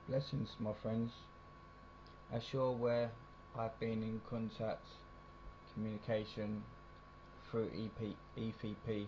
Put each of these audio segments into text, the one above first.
Blessings, my friends. As you're aware, I've been in contact, communication through EVP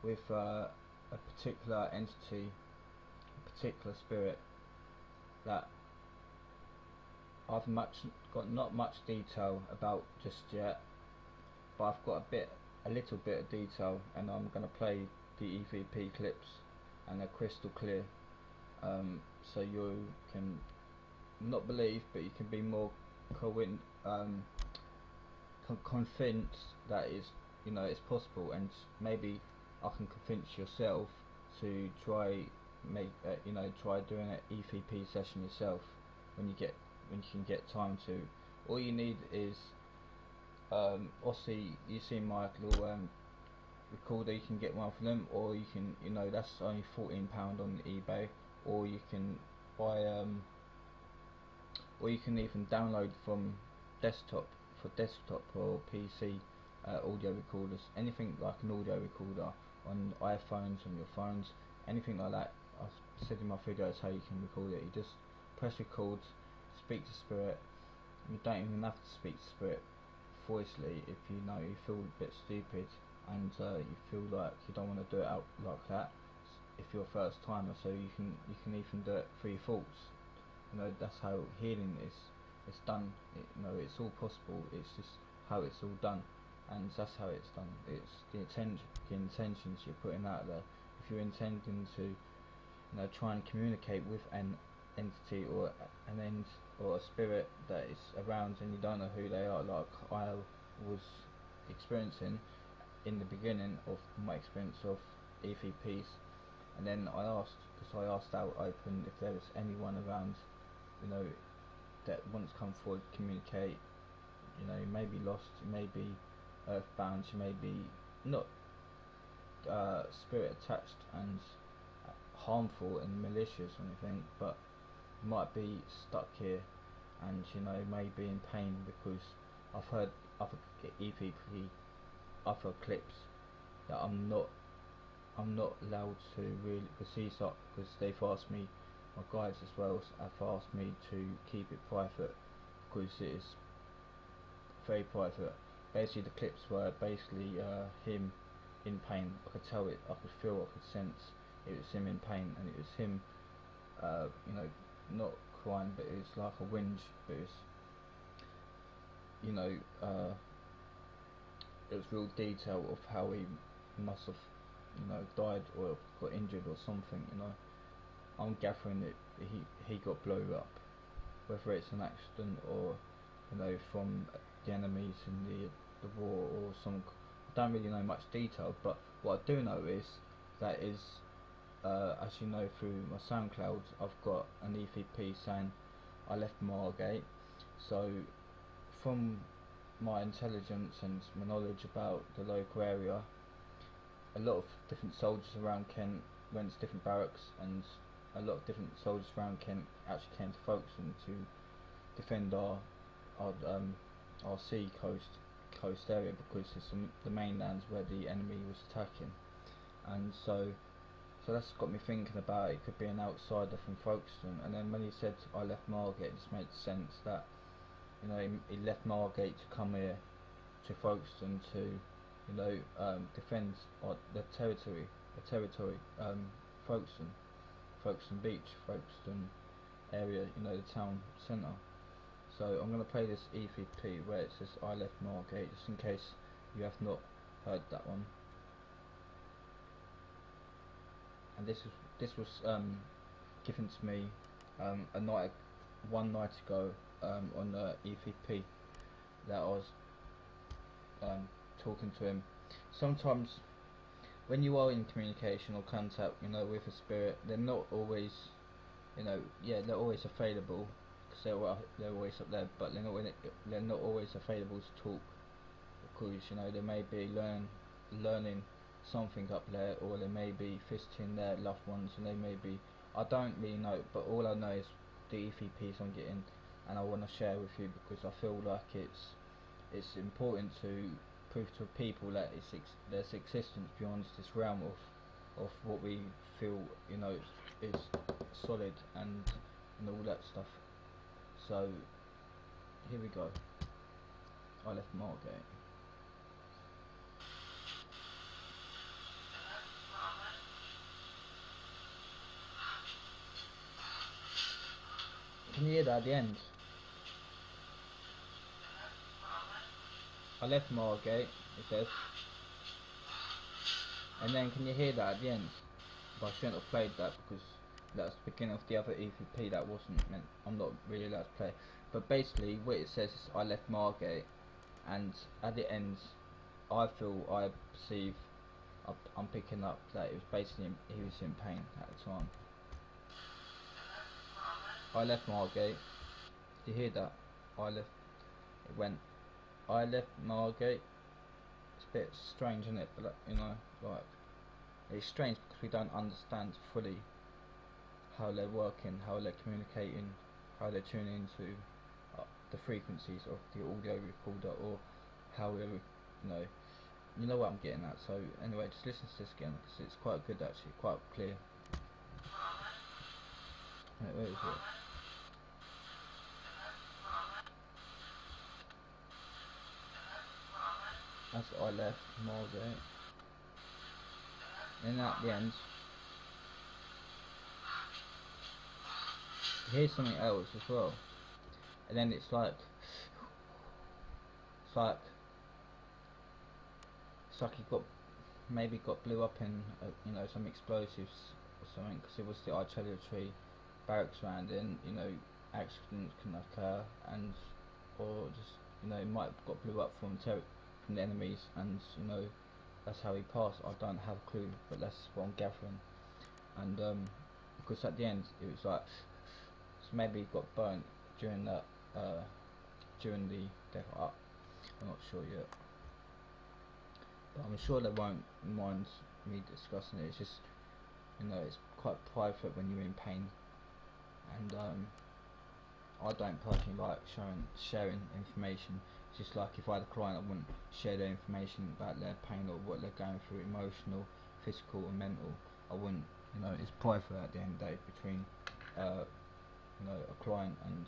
with a particular entity, a particular spirit that I've got not much detail about just yet, but I've got a little bit of detail, and I'm going to play the EVP clips, and they're crystal clear, so you can not believe, but you can be more convinced that it's possible, and maybe I can convince yourself to try try doing an EVP session yourself when you can get time to. All you need is obviously you see my little recorder. You can get one for them, or you can that's only £14 on eBay, or you can buy or you can even download from desktop or PC audio recorders, anything like an audio recorder on iPhones, on your phones, anything like that. I've said in my videos how you can record it. You just press record, speak to spirit. You don't even have to speak to spirit voicely if you feel a bit stupid, and you feel like you don't want to do it out like that if you're a first timer. So you can even do it through your thoughts. That's how healing is. It's done. It's all possible. It's just how it's all done, and that's how it's done. It's the intentions you're putting out there. If you're intending to try and communicate with an entity or a spirit that is around and you don't know who they are, like I was experiencing in the beginning of my experience of EVPs, and then I asked out open if there was anyone around that wants to come forward, communicate. You may be lost, you may be earthbound, you may be not spirit attached and harmful and malicious or anything, but you might be stuck here, and may be in pain, because I've heard other other clips that I'm not allowed to really proceed up, because they've asked me, my guides as well have asked me to keep it private, because it is very private. Basically the clips were basically him in pain. I could tell it, I could feel, I could sense it was him in pain, and it was him not crying, but it was like a whinge, but it was it was real detail of how he must have died or got injured or something. I'm gathering that he got blown up, whether it's an accident or from the enemies in the war or some. I don't really know much detail, but what I do know is that as you know through my SoundCloud, I've got an EVP saying I left Margate. So from my intelligence and my knowledge about the local area, a lot of different soldiers around Kent went to different barracks, and a lot of different soldiers around Kent actually came to Folkestone to defend our sea coast area, because it's the mainlands where the enemy was attacking. And so that's got me thinking about it could be an outsider from Folkestone. And then when he said I left Margate, it just made sense that he left Margate to come here to Folkestone to defend the territory, Folkestone Beach, Folkestone area, the town centre. So I'm going to play this EVP where it says I left Margate, just in case you have not heard that one. And this was given to me one night ago on the EVP that I was talking to him. Sometimes when you are in communication or contact with a spirit, they're not always they're always available, because they're always up there, but they're not always available to talk, because they may be learning something up there, or they may be visiting their loved ones, and they may be, I don't really know, but all I know is the EVPs I'm getting, and I want to share with you, because I feel like it's important to prove to people that there's existence beyond this realm of what we feel is solid, and and all that stuff. So here we go. I left Margate. Can you hear that at the end? I left Margate, it says. And then can you hear that at the end? But I shouldn't have played that because that's the beginning of the other EVP that wasn't meant. I'm not really allowed to play. But basically what it says is I left Margate, and at the end I perceive I'm picking up that it was basically he was in pain at the time. I left Margate. Do you hear that? It went I left Margate. It's a bit strange, isn't it? But you know, like, it's strange because we don't understand fully how they're working, how they're communicating, how they're tuning into the frequencies of the audio recorder, or how we're, you know what I'm getting at. So anyway, just listen to this again because it's quite good actually, quite clear. Where is it? That's I left Margate. And at the end, here's something else as well. And then it's like he got blew up in some explosives or something, because it was the artillery barracks round, and accidents can occur, and or just it might have got blew up from the enemies, and that's how he passed. I don't have a clue, but that's what I'm gathering. And because at the end it was like, so maybe he got burnt during that during the death. I'm not sure yet, but I'm sure they won't mind me discussing it. It's just it's quite private when you're in pain, and I don't personally like sharing information. It's just like if I had a client, I wouldn't share their information about their pain or what they're going through, emotional, physical or mental. I wouldn't, it's private at the end of the day between a client and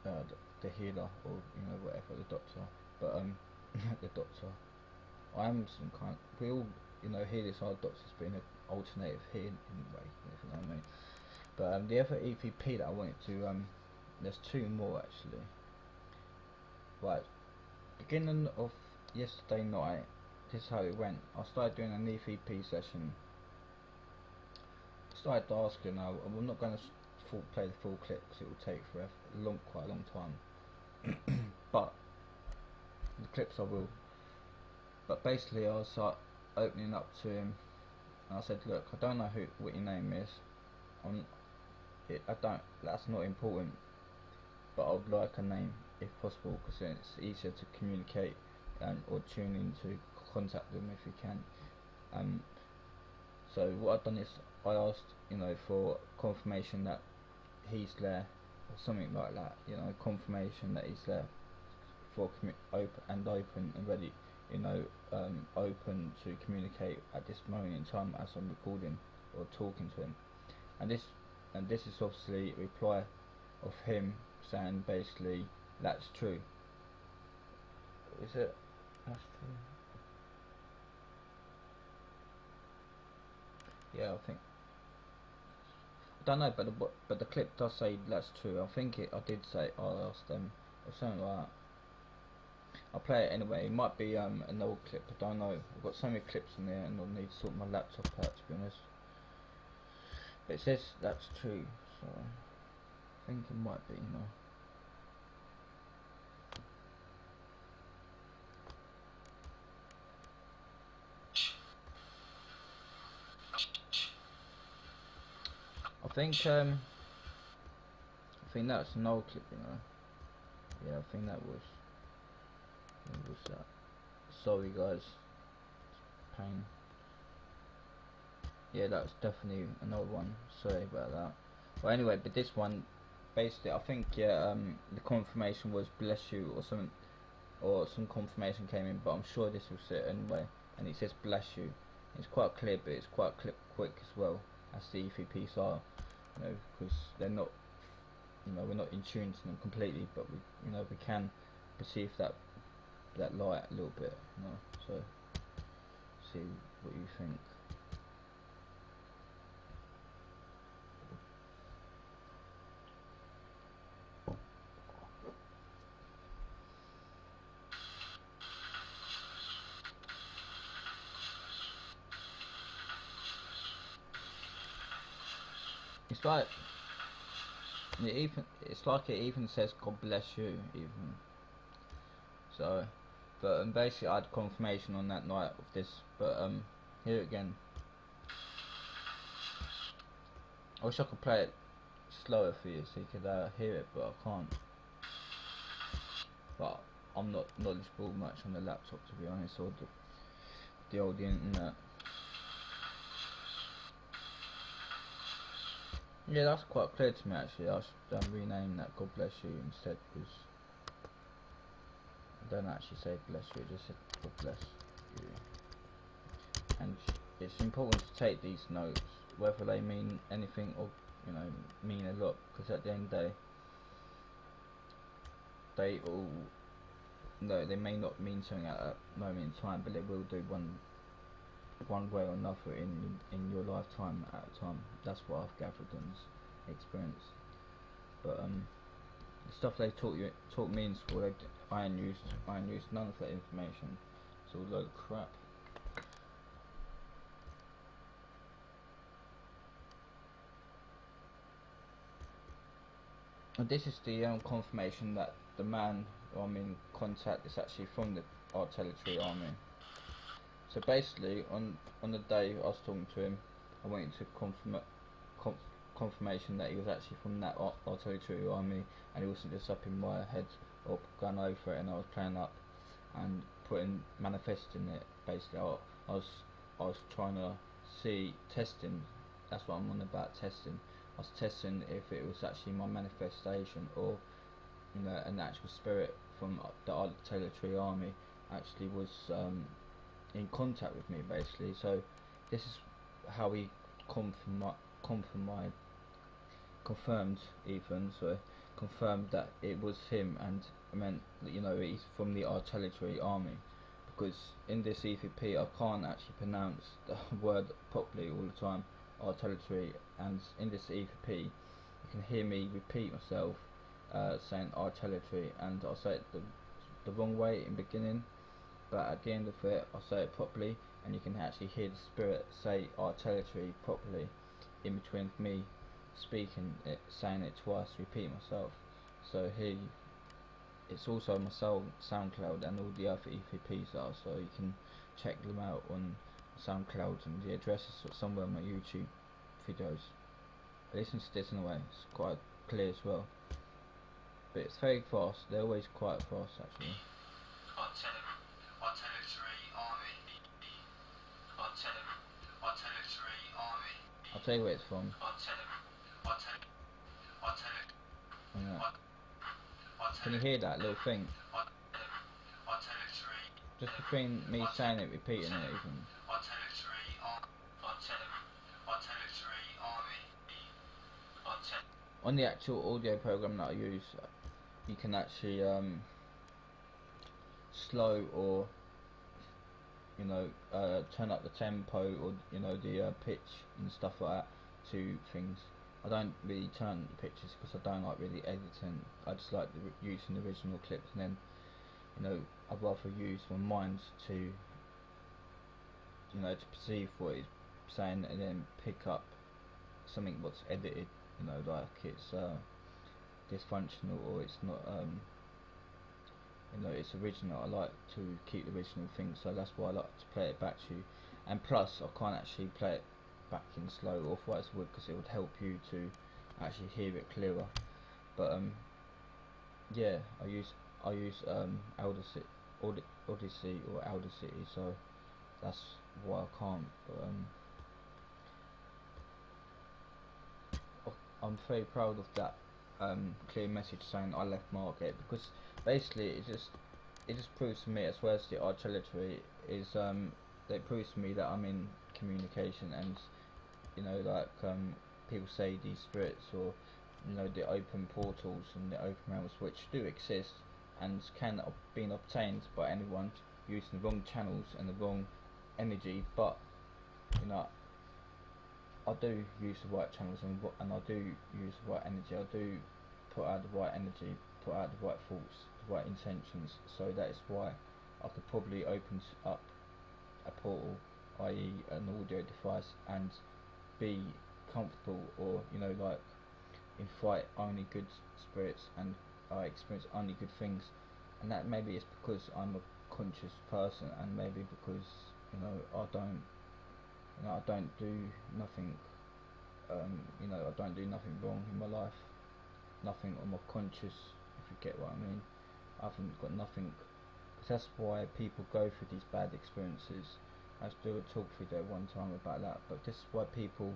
the healer, or whatever, the doctor. But the doctor, I am some kind. We all healers are doctors, but in an alternative healing way, if you know what I mean. But the other EVP that I wanted to there's two more actually. Right, beginning of yesterday night, this is how it went. I started doing an EVP session. Started asking. I'm not going to play the full clip because it will take forever, quite a long time. But the clips I will. But basically, I start opening up to him, and I said, "Look, I don't know what your name is. That's not important. But I would like a name if possible, because then it's easier to communicate or tune in to contact them if you can." So what I've done is I asked for confirmation that he's there, or something like that. Confirmation that he's there for open and ready. Open to communicate at this moment in time as I'm recording or talking to him. And this is obviously a reply of him saying basically that's true. Is it? That's true. Yeah, I think. I don't know, but the clip does say that's true. I think I did say I asked them or something like that. I'll play it anyway. It might be an old clip. I don't know. I've got so many clips in there, and I'll need to sort my laptop out, to be honest. But it says that's true, so I think it might be. I think that's an old clip, Yeah, I think that was. What was that? Sorry, guys. Pain. Yeah, that's definitely an old one. Sorry about that. But anyway, but this one, basically, I think the confirmation was bless you or something, or some confirmation came in. But I'm sure this was it anyway. And it says bless you. It's quite clear, but it's quite quick as well, as the EVPs are. you know, because they're not, you know, we're not in tune to them completely, but we, you know, we can perceive that light a little bit, you know. So see what you think. It's like it even says God bless you even. So, but basically I had confirmation on that night of this. But here again. I wish I could play it slower for you so you could hear it, but I can't. But I'm not knowledgeable much on the laptop, to be honest, or the old internet. Yeah, that's quite clear to me actually. I should rename that God bless you instead, because I don't actually say bless you, I just said God bless you. And it's important to take these notes, whether they mean anything or, you know, mean a lot, because at the end of the day, they all, no, they may not mean something at that moment in time, but they will do one way or another in your lifetime at a time. That's what I've gathered and experienced. But the stuff they taught me in school, I ain't used none of that information. It's all a load of crap. And this is the confirmation that the man who I'm in contact is actually from the artillery army. So basically, on the day I was talking to him, I went into confirmation that he was actually from that artillery army, and he wasn't just up in my head or going over it, and I was playing up and manifesting it. Basically, I was trying to see, testing. That's what I'm on about, testing. I was testing if it was actually my manifestation, or, you know, an actual spirit from the artillery army actually was in contact with me, basically. So this is how he confirmed that it was him, and I meant, you know, he's from the artillery army, because in this EVP I can't actually pronounce the word properly all the time, artillery, and in this EVP you can hear me repeat myself saying artillery, and I'll say it the wrong way in the beginning, but at the end of it I'll say it properly, and you can actually hear the spirit say artillery properly in between me speaking it, saying it twice, repeating myself. So here it's also on my SoundCloud, and all the other EVPs are, so you can check them out on SoundCloud, and the address is somewhere on my YouTube videos. Listen to this in a way, it's quite clear as well, but it's very fast. They're always quite fast actually. Artillery army. Artillery army. I'll tell you where it's from. Can you hear that little thing? Just between me saying it, repeating it even. On the actual audio program that I use, you can actually slow or, you know, turn up the tempo, or, you know, the pitch and stuff like that to things. I don't really turn the pictures because I don't like really editing. I just like using the original clips, and then, you know, I'd rather use my mind to, you know, to perceive what it's saying, and then pick up something what's edited, you know, like it's dysfunctional, or it's not, you know, it's original. I like to keep the original things, so that's why I like to play it back to you. And plus I can't actually play it back in slow, otherwise I would, because it would help you to actually hear it clearer. But yeah, I use Odyssey or Audacity, so that's why I can't. But I'm very proud of that clear message saying I left Margate, because basically it just proves to me, as well as the artillery, is it proves to me that I'm in communication, and, you know, like people say these spirits, or the open portals and the open realms, which do exist and can be obtained by anyone using the wrong channels and the wrong energy. But I do use the right channels, and I do use the right energy. I do put out the right energy, put out the right thoughts, the right intentions. So that is why I could probably open up a portal, i.e. an audio device, and be comfortable, or like invite only good spirits, and I experience only good things. And that maybe it's because I'm a conscious person, and maybe because I don't do nothing. I don't do nothing wrong in my life. Nothing on my conscious, if you get what I mean. I haven't got nothing. That's why people go through these bad experiences. I was doing a talk video one time about that. But this is why people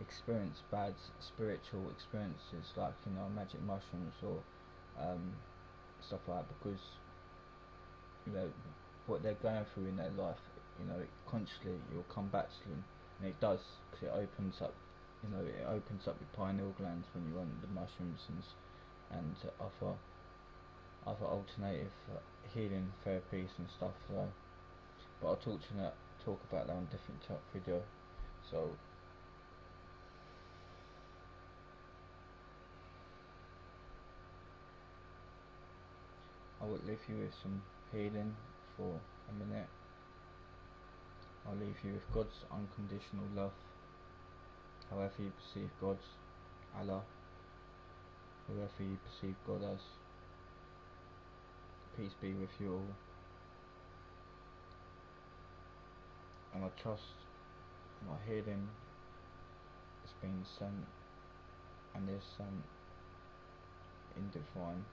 experience bad spiritual experiences, like magic mushrooms or stuff like that, because what they're going through in their life, consciously it will come back to them, and it does, because it opens up, it opens up your pineal glands when you're on the mushrooms, and other alternative healing therapies and stuff. So, but I'll talk about that on a different video. So I will leave you with some healing for a minute. I'll leave you with God's unconditional love, however you perceive God, Allah, whoever you perceive God as. Peace be with you all. And I trust my healing has been sent, and is sent in divine